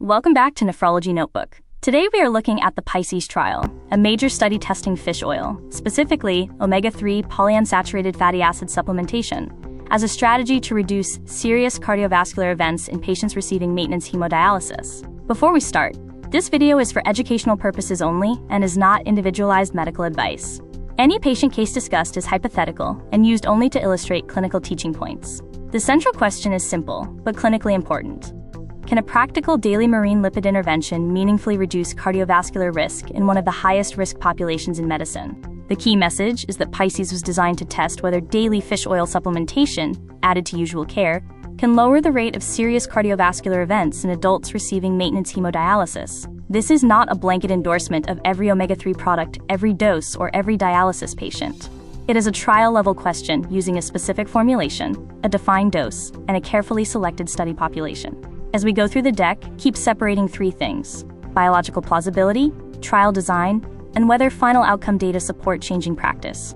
Welcome back to Nephrology Notebook. Today we are looking at the PISCES Trial, a major study testing fish oil, specifically omega-3 polyunsaturated fatty acid supplementation, as a strategy to reduce serious cardiovascular events in patients receiving maintenance hemodialysis. Before we start, this video is for educational purposes only and is not individualized medical advice. Any patient case discussed is hypothetical and used only to illustrate clinical teaching points. The central question is simple, but clinically important. Can a practical daily marine lipid intervention meaningfully reduce cardiovascular risk in one of the highest risk populations in medicine? The key message is that PISCES was designed to test whether daily fish oil supplementation, added to usual care, can lower the rate of serious cardiovascular events in adults receiving maintenance hemodialysis. This is not a blanket endorsement of every omega-3 product, every dose, or every dialysis patient. It is a trial-level question using a specific formulation, a defined dose, and a carefully selected study population. As we go through the deck, keep separating three things: biological plausibility, trial design, and whether final outcome data support changing practice.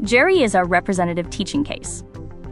Jerry is our representative teaching case.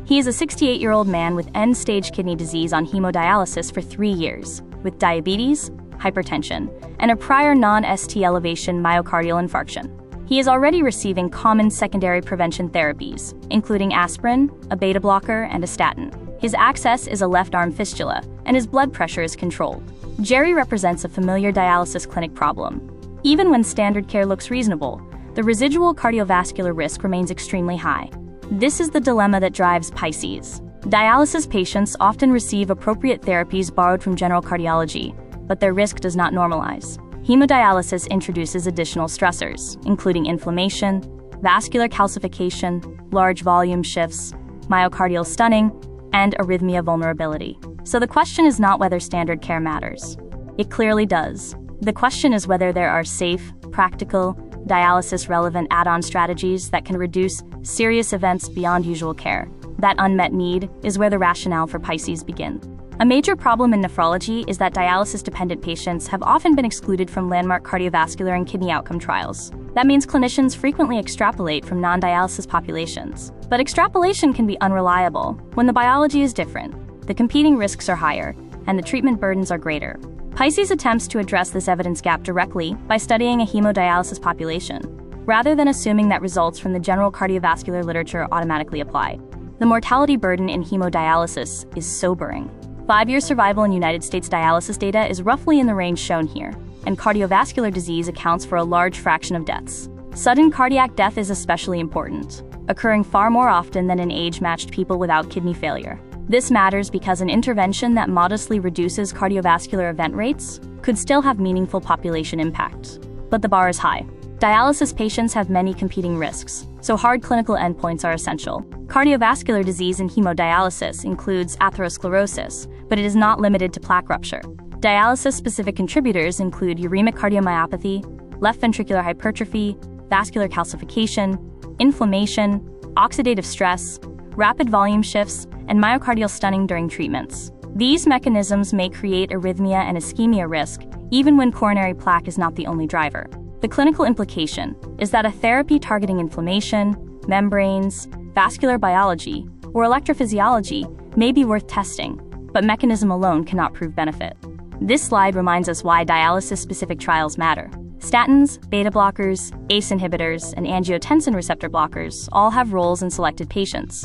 He is a 68-year-old man with end-stage kidney disease on hemodialysis for 3 years, with diabetes, hypertension, and a prior non-ST elevation myocardial infarction. He is already receiving common secondary prevention therapies, including aspirin, a beta blocker, and a statin. His access is a left arm fistula, and his blood pressure is controlled. Jerry represents a familiar dialysis clinic problem. Even when standard care looks reasonable, the residual cardiovascular risk remains extremely high. This is the dilemma that drives PISCES. Dialysis patients often receive appropriate therapies borrowed from general cardiology, but their risk does not normalize. Hemodialysis introduces additional stressors, including inflammation, vascular calcification, large volume shifts, myocardial stunning, and arrhythmia vulnerability. So the question is not whether standard care matters. It clearly does. The question is whether there are safe, practical, dialysis-relevant add-on strategies that can reduce serious events beyond usual care. That unmet need is where the rationale for PISCES begins. A major problem in nephrology is that dialysis-dependent patients have often been excluded from landmark cardiovascular and kidney outcome trials. That means clinicians frequently extrapolate from non-dialysis populations. But extrapolation can be unreliable when the biology is different, the competing risks are higher, and the treatment burdens are greater. PISCES attempts to address this evidence gap directly by studying a hemodialysis population, rather than assuming that results from the general cardiovascular literature automatically apply. The mortality burden in hemodialysis is sobering. 5-year survival in United States dialysis data is roughly in the range shown here, and cardiovascular disease accounts for a large fraction of deaths. Sudden cardiac death is especially important, occurring far more often than in age-matched people without kidney failure. This matters because an intervention that modestly reduces cardiovascular event rates could still have meaningful population impact. But the bar is high. Dialysis patients have many competing risks, so hard clinical endpoints are essential. Cardiovascular disease in hemodialysis includes atherosclerosis, but it is not limited to plaque rupture. Dialysis-specific contributors include uremic cardiomyopathy, left ventricular hypertrophy, vascular calcification, inflammation, oxidative stress, rapid volume shifts, and myocardial stunning during treatments. These mechanisms may create arrhythmia and ischemia risk, even when coronary plaque is not the only driver. The clinical implication is that a therapy targeting inflammation, membranes, vascular biology, or electrophysiology may be worth testing, but mechanism alone cannot prove benefit. This slide reminds us why dialysis-specific trials matter. Statins, beta blockers, ACE inhibitors, and angiotensin receptor blockers all have roles in selected patients.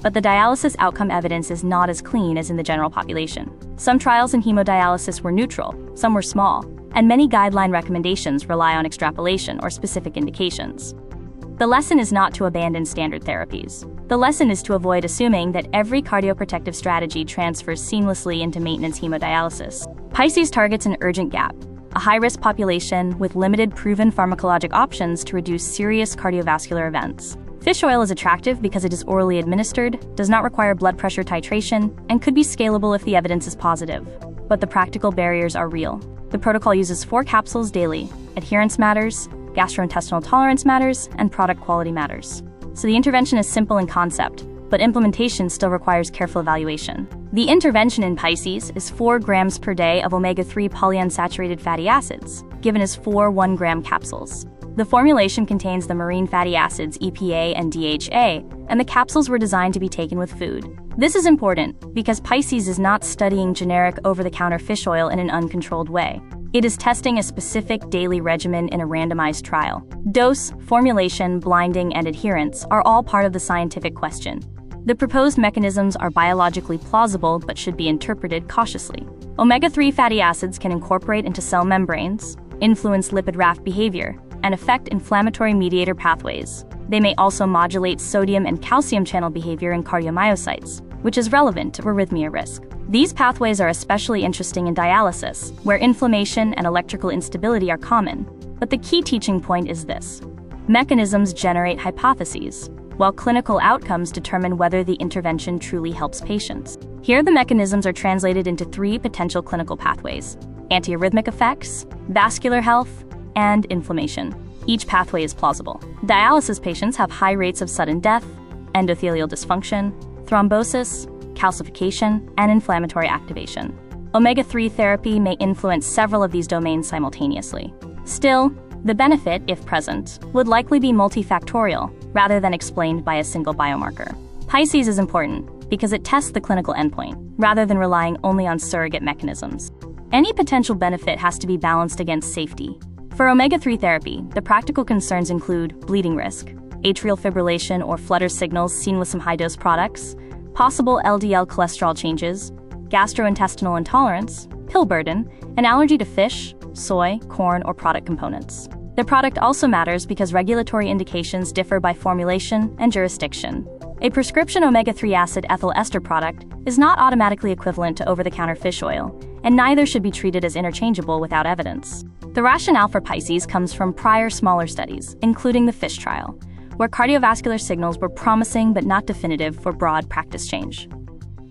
But the dialysis outcome evidence is not as clean as in the general population. Some trials in hemodialysis were neutral, some were small, and many guideline recommendations rely on extrapolation or specific indications. The lesson is not to abandon standard therapies. The lesson is to avoid assuming that every cardioprotective strategy transfers seamlessly into maintenance hemodialysis. PISCES targets an urgent gap: a high-risk population with limited proven pharmacologic options to reduce serious cardiovascular events. Fish oil is attractive because it is orally administered, does not require blood pressure titration, and could be scalable if the evidence is positive. But the practical barriers are real. The protocol uses 4 capsules daily. Adherence matters, gastrointestinal tolerance matters, and product quality matters. So the intervention is simple in concept, but implementation still requires careful evaluation. The intervention in PISCES is 4 grams per day of omega-3 polyunsaturated fatty acids, given as 4 1-gram capsules. The formulation contains the marine fatty acids EPA and DHA, and the capsules were designed to be taken with food. This is important because PISCES is not studying generic over-the-counter fish oil in an uncontrolled way. It is testing a specific daily regimen in a randomized trial. Dose, formulation, blinding, and adherence are all part of the scientific question. The proposed mechanisms are biologically plausible but should be interpreted cautiously. Omega-3 fatty acids can incorporate into cell membranes, influence lipid raft behavior, and affect inflammatory mediator pathways. They may also modulate sodium and calcium channel behavior in cardiomyocytes, which is relevant to arrhythmia risk. These pathways are especially interesting in dialysis, where inflammation and electrical instability are common. But the key teaching point is this: mechanisms generate hypotheses, while clinical outcomes determine whether the intervention truly helps patients. Here, the mechanisms are translated into 3 potential clinical pathways: antiarrhythmic effects, vascular health, and inflammation. Each pathway is plausible. Dialysis patients have high rates of sudden death, endothelial dysfunction, thrombosis, calcification, and inflammatory activation. Omega-3 therapy may influence several of these domains simultaneously. Still, the benefit, if present, would likely be multifactorial rather than explained by a single biomarker. PISCES is important because it tests the clinical endpoint rather than relying only on surrogate mechanisms. Any potential benefit has to be balanced against safety. For omega-3 therapy, the practical concerns include bleeding risk, atrial fibrillation or flutter signals seen with some high-dose products, possible LDL cholesterol changes, gastrointestinal intolerance, pill burden, and allergy to fish, soy, corn, or product components. The product also matters because regulatory indications differ by formulation and jurisdiction. A prescription omega-3 acid ethyl ester product is not automatically equivalent to over-the-counter fish oil, and neither should be treated as interchangeable without evidence. The rationale for PISCES comes from prior smaller studies, including the FISH trial, where cardiovascular signals were promising but not definitive for broad practice change.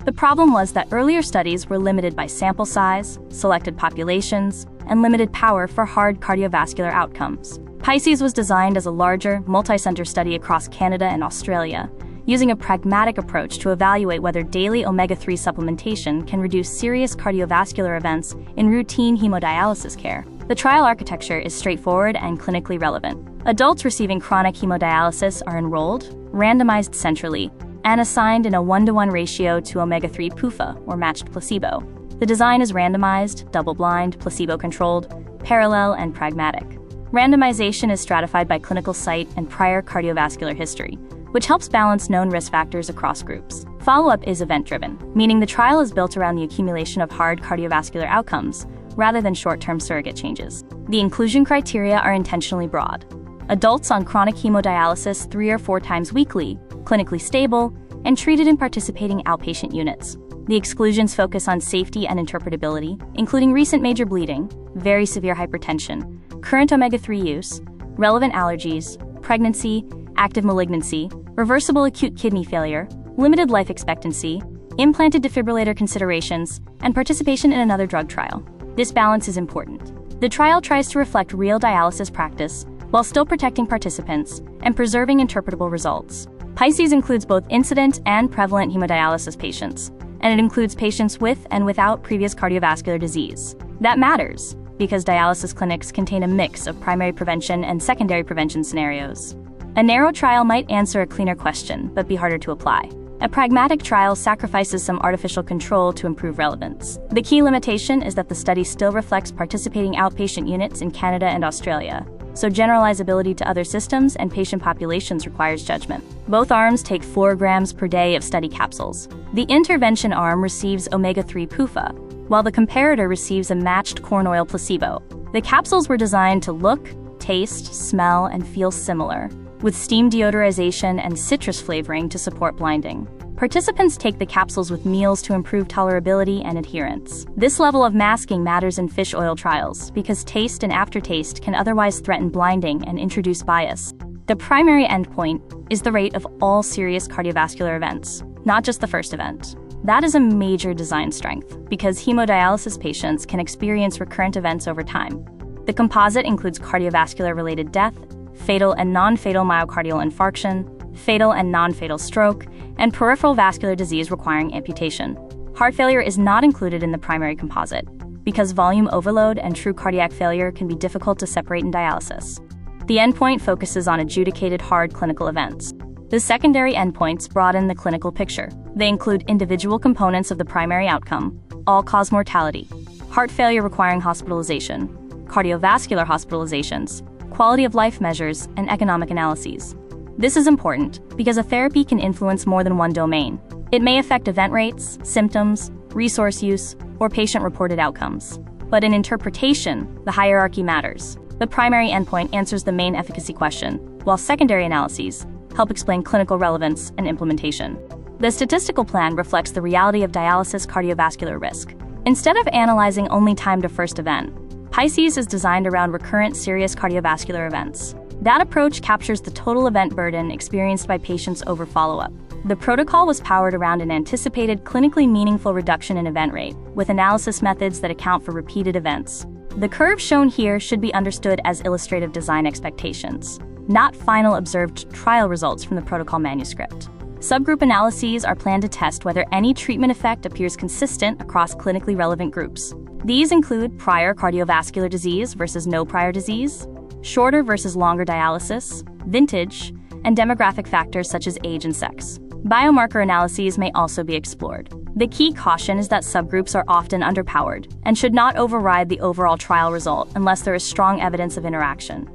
The problem was that earlier studies were limited by sample size, selected populations, and limited power for hard cardiovascular outcomes. PISCES was designed as a larger, multi-center study across Canada and Australia, using a pragmatic approach to evaluate whether daily omega-3 supplementation can reduce serious cardiovascular events in routine hemodialysis care. The trial architecture is straightforward and clinically relevant. Adults receiving chronic hemodialysis are enrolled, randomized centrally, and assigned in a 1-to-1 ratio to omega-3 PUFA, or matched placebo. The design is randomized, double-blind, placebo-controlled, parallel, and pragmatic. Randomization is stratified by clinical site and prior cardiovascular history, which helps balance known risk factors across groups. Follow-up is event-driven, meaning the trial is built around the accumulation of hard cardiovascular outcomes, rather than short-term surrogate changes. The inclusion criteria are intentionally broad. Adults on chronic hemodialysis 3 or 4 times weekly, clinically stable, and treated in participating outpatient units. The exclusions focus on safety and interpretability, including recent major bleeding, very severe hypertension, current omega-3 use, relevant allergies, pregnancy, active malignancy, reversible acute kidney failure, limited life expectancy, implanted defibrillator considerations, and participation in another drug trial. This balance is important. The trial tries to reflect real dialysis practice while still protecting participants and preserving interpretable results. PISCES includes both incident and prevalent hemodialysis patients, and it includes patients with and without previous cardiovascular disease. That matters because dialysis clinics contain a mix of primary prevention and secondary prevention scenarios. A narrow trial might answer a cleaner question, but be harder to apply. A pragmatic trial sacrifices some artificial control to improve relevance. The key limitation is that the study still reflects participating outpatient units in Canada and Australia, so generalizability to other systems and patient populations requires judgment. Both arms take 4 grams per day of study capsules. The intervention arm receives omega-3 PUFA, while the comparator receives a matched corn oil placebo. The capsules were designed to look, taste, smell, and feel similar, with steam deodorization and citrus flavoring to support blinding. Participants take the capsules with meals to improve tolerability and adherence. This level of masking matters in fish oil trials because taste and aftertaste can otherwise threaten blinding and introduce bias. The primary endpoint is the rate of all serious cardiovascular events, not just the first event. That is a major design strength because hemodialysis patients can experience recurrent events over time. The composite includes cardiovascular-related death, fatal and non-fatal myocardial infarction, fatal and non-fatal stroke, and peripheral vascular disease requiring amputation. Heart failure is not included in the primary composite because volume overload and true cardiac failure can be difficult to separate in dialysis. The endpoint focuses on adjudicated hard clinical events. The secondary endpoints broaden the clinical picture. They include individual components of the primary outcome, all-cause mortality, heart failure requiring hospitalization, cardiovascular hospitalizations, quality of life measures, and economic analyses. This is important because a therapy can influence more than one domain. It may affect event rates, symptoms, resource use, or patient-reported outcomes. But in interpretation, the hierarchy matters. The primary endpoint answers the main efficacy question, while secondary analyses help explain clinical relevance and implementation. The statistical plan reflects the reality of dialysis cardiovascular risk. Instead of analyzing only time to first event, PISCES is designed around recurrent serious cardiovascular events. That approach captures the total event burden experienced by patients over follow-up. The protocol was powered around an anticipated clinically meaningful reduction in event rate, with analysis methods that account for repeated events. The curve shown here should be understood as illustrative design expectations, not final observed trial results from the protocol manuscript. Subgroup analyses are planned to test whether any treatment effect appears consistent across clinically relevant groups. These include prior cardiovascular disease versus no prior disease, shorter versus longer dialysis, vintage, and demographic factors such as age and sex. Biomarker analyses may also be explored. The key caution is that subgroups are often underpowered and should not override the overall trial result unless there is strong evidence of interaction.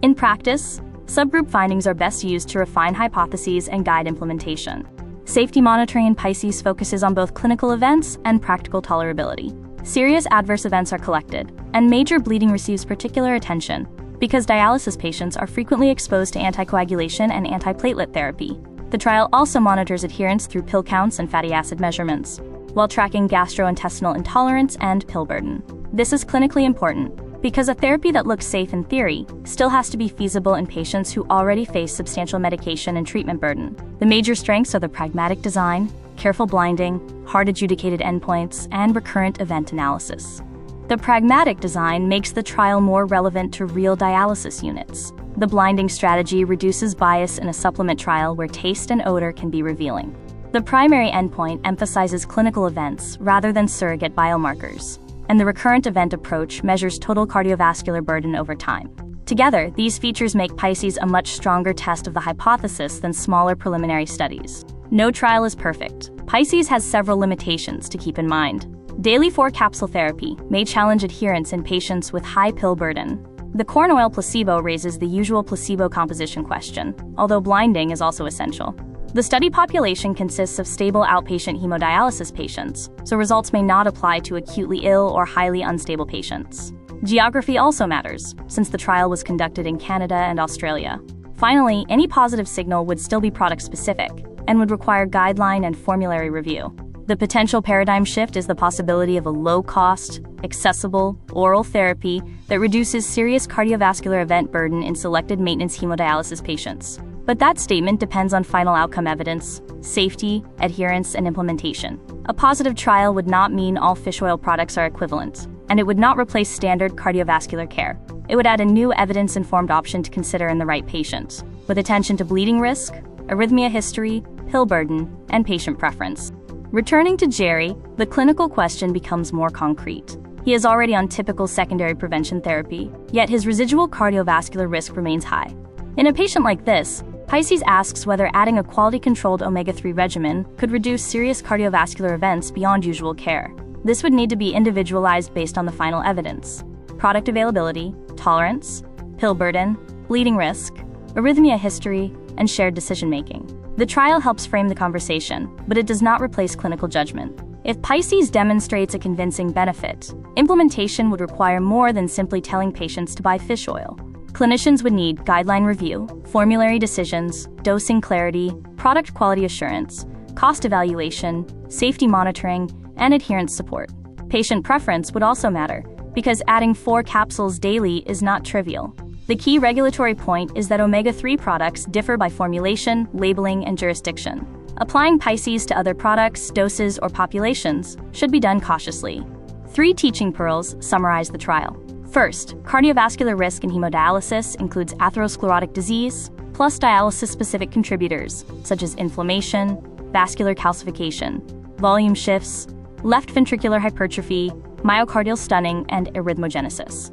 In practice, subgroup findings are best used to refine hypotheses and guide implementation. Safety monitoring in PISCES focuses on both clinical events and practical tolerability. Serious adverse events are collected, and major bleeding receives particular attention because dialysis patients are frequently exposed to anticoagulation and antiplatelet therapy. The trial also monitors adherence through pill counts and fatty acid measurements, while tracking gastrointestinal intolerance and pill burden. This is clinically important because a therapy that looks safe in theory still has to be feasible in patients who already face substantial medication and treatment burden. The major strengths are the pragmatic design, careful blinding, hard-adjudicated endpoints, and recurrent event analysis. The pragmatic design makes the trial more relevant to real dialysis units. The blinding strategy reduces bias in a supplement trial where taste and odor can be revealing. The primary endpoint emphasizes clinical events rather than surrogate biomarkers, and the recurrent event approach measures total cardiovascular burden over time. Together, these features make PISCES a much stronger test of the hypothesis than smaller preliminary studies. No trial is perfect. PISCES has several limitations to keep in mind. Daily 4-capsule therapy may challenge adherence in patients with high pill burden. The corn oil placebo raises the usual placebo composition question, although blinding is also essential. The study population consists of stable outpatient hemodialysis patients, so results may not apply to acutely ill or highly unstable patients. Geography also matters, since the trial was conducted in Canada and Australia. Finally, any positive signal would still be product-specific and would require guideline and formulary review. The potential paradigm shift is the possibility of a low-cost, accessible, oral therapy that reduces serious cardiovascular event burden in selected maintenance hemodialysis patients. But that statement depends on final outcome evidence, safety, adherence, and implementation. A positive trial would not mean all fish oil products are equivalent, and it would not replace standard cardiovascular care. It would add a new evidence-informed option to consider in the right patient, with attention to bleeding risk, arrhythmia history, pill burden, and patient preference. Returning to Jerry, the clinical question becomes more concrete. He is already on typical secondary prevention therapy, yet his residual cardiovascular risk remains high. In a patient like this, PISCES asks whether adding a quality-controlled omega-3 regimen could reduce serious cardiovascular events beyond usual care. This would need to be individualized based on the final evidence: product availability, tolerance, pill burden, bleeding risk, arrhythmia history, and shared decision-making. The trial helps frame the conversation, but it does not replace clinical judgment. If PISCES demonstrates a convincing benefit, implementation would require more than simply telling patients to buy fish oil. Clinicians would need guideline review, formulary decisions, dosing clarity, product quality assurance, cost evaluation, safety monitoring, and adherence support. Patient preference would also matter, because adding 4 capsules daily is not trivial. The key regulatory point is that omega-3 products differ by formulation, labeling, and jurisdiction. Applying PISCES to other products, doses, or populations should be done cautiously. 3 teaching pearls summarize the trial. First, cardiovascular risk in hemodialysis includes atherosclerotic disease, plus dialysis-specific contributors, such as inflammation, vascular calcification, volume shifts, left ventricular hypertrophy, myocardial stunning, and arrhythmogenesis.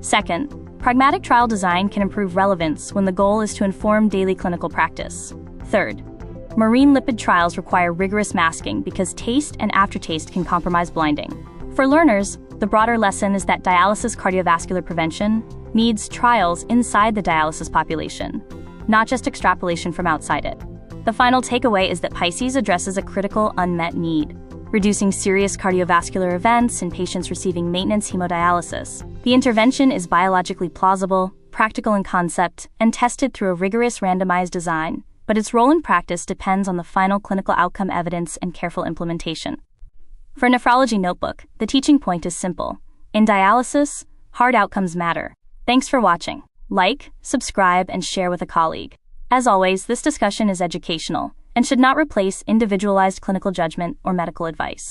Second, pragmatic trial design can improve relevance when the goal is to inform daily clinical practice. Third, marine lipid trials require rigorous masking because taste and aftertaste can compromise blinding. For learners, the broader lesson is that dialysis cardiovascular prevention needs trials inside the dialysis population, not just extrapolation from outside it. The final takeaway is that PISCES addresses a critical unmet need, reducing serious cardiovascular events in patients receiving maintenance hemodialysis. The intervention is biologically plausible, practical in concept, and tested through a rigorous randomized design, but its role in practice depends on the final clinical outcome evidence and careful implementation. For Nephrology Notebook, the teaching point is simple. In dialysis, hard outcomes matter. Thanks for watching. Like, subscribe, and share with a colleague. As always, this discussion is educational and should not replace individualized clinical judgment or medical advice.